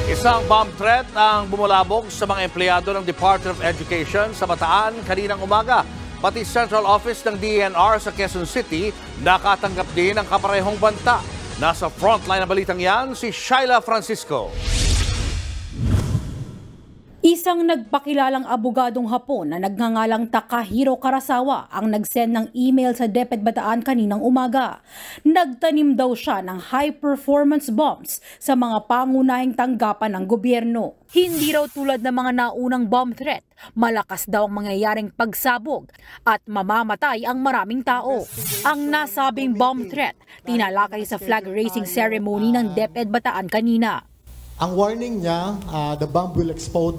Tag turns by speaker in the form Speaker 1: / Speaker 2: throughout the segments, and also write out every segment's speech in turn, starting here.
Speaker 1: Isang bomb threat ang bumulabog sa mga empleyado ng Department of Education sa Bataan kaninang umaga. Pati Central Office ng DENR sa Quezon City nakatanggap din ng kaparehong banta. Nasa frontline na balitang yan si Shyla Francisco.
Speaker 2: Isang nagpakilalang abogadong Hapon na nagngangalang Takahiro Karasawa ang nagsend ng email sa DepEd Bataan kaninang umaga. Nagtanim daw siya ng high-performance bombs sa mga pangunahing tanggapan ng gobyerno. Hindi raw tulad ng mga naunang bomb threat, malakas daw ang mangyayaring pagsabog at mamamatay ang maraming tao. Ang nasabing bomb threat, tinalakay sa flag raising ceremony ng DepEd Bataan kanina.
Speaker 3: Ang warning niya, the bomb will explode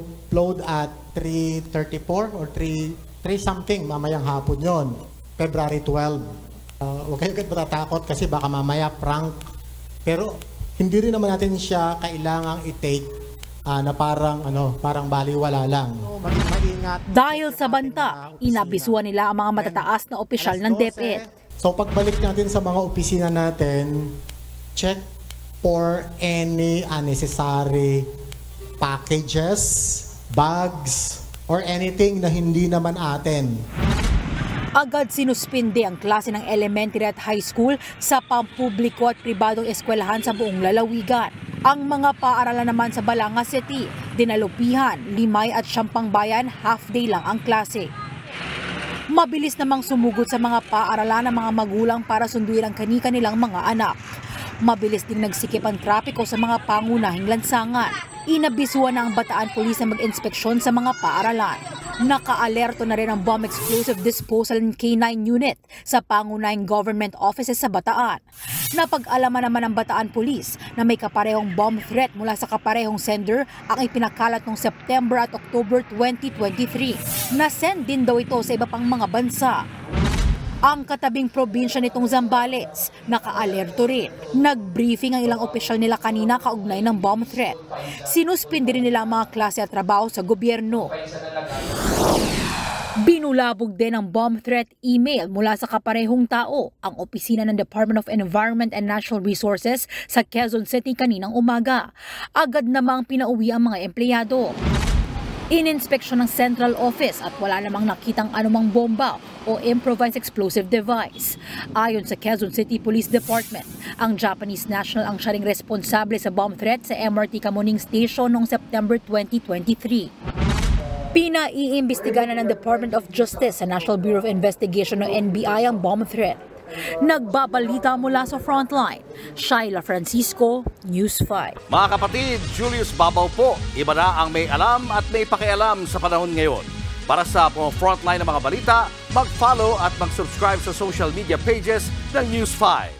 Speaker 3: at 3:34 or 3 something mamayang hapon yon, February 12. Huwag kayo matatakot kasi baka mamaya prank. Pero hindi rin naman natin siya kailangang i-take na parang baliwala lang. Maingat.
Speaker 2: Dahil sa banta, inabisuan nila ang mga matataas na opisyal ng DepEd.
Speaker 3: So pagbalik natin sa mga opisina natin, check for any unnecessary packages, bags, or anything na hindi naman atin.
Speaker 2: Agad sinuspinde ang klase ng elementary at high school sa pampubliko at pribadong eskwelahan sa buong lalawigan. Ang mga paaralan naman sa Balanga City, Dinalupihan, Limay at Siampang Bayan, half-day lang ang klase. Mabilis namang sumugod sa mga paaralan ng mga magulang para sunduin ang kani-kanilang mga anak. Mabilis ding nagsikip ang trapiko sa mga pangunahing lansangan. Inabisuan na ang Bataan Police na mag-inspeksyon sa mga paaralan. Naka-alerto na rin ang Bomb Explosive Disposal and K9 Unit sa pangunahing government offices sa Bataan. Napag-alaman naman ng Bataan Police na may kaparehong bomb threat mula sa kaparehong sender ang ipinakalat noong September at October 2023. Nasend din daw ito sa iba pang mga bansa. Ang katabing probinsya nitong Zambales, naka-alerto rin. Nag-briefing ang ilang opisyal nila kanina kaugnay ng bomb threat. Sinuspindi rin nila ang mga klase at trabaho sa gobyerno. Binulabog din ang bomb threat email mula sa kaparehong tao ang opisina ng Department of Environment and Natural Resources sa Quezon City kaninang umaga. Agad namang pinauwi ang mga empleyado. Ininspeksyon ng Central Office at wala namang nakitang anumang bomba o improvised explosive device. Ayon sa Quezon City Police Department, ang Japanese national ang siya ring responsable sa bomb threat sa MRT Kamuning Station noong September 2023. Pinaiimbestigahan na ng Department of Justice sa National Bureau of Investigation o NBI ang bomb threat. Nagbabalita mula sa frontline, Shyla Francisco, News 5.
Speaker 1: Mga kapatid, Julius Babaw po. Iba na ang may alam at may pakialam sa panahon ngayon. Para sa frontline ng mga balita, mag-follow at mag-subscribe sa social media pages ng News 5.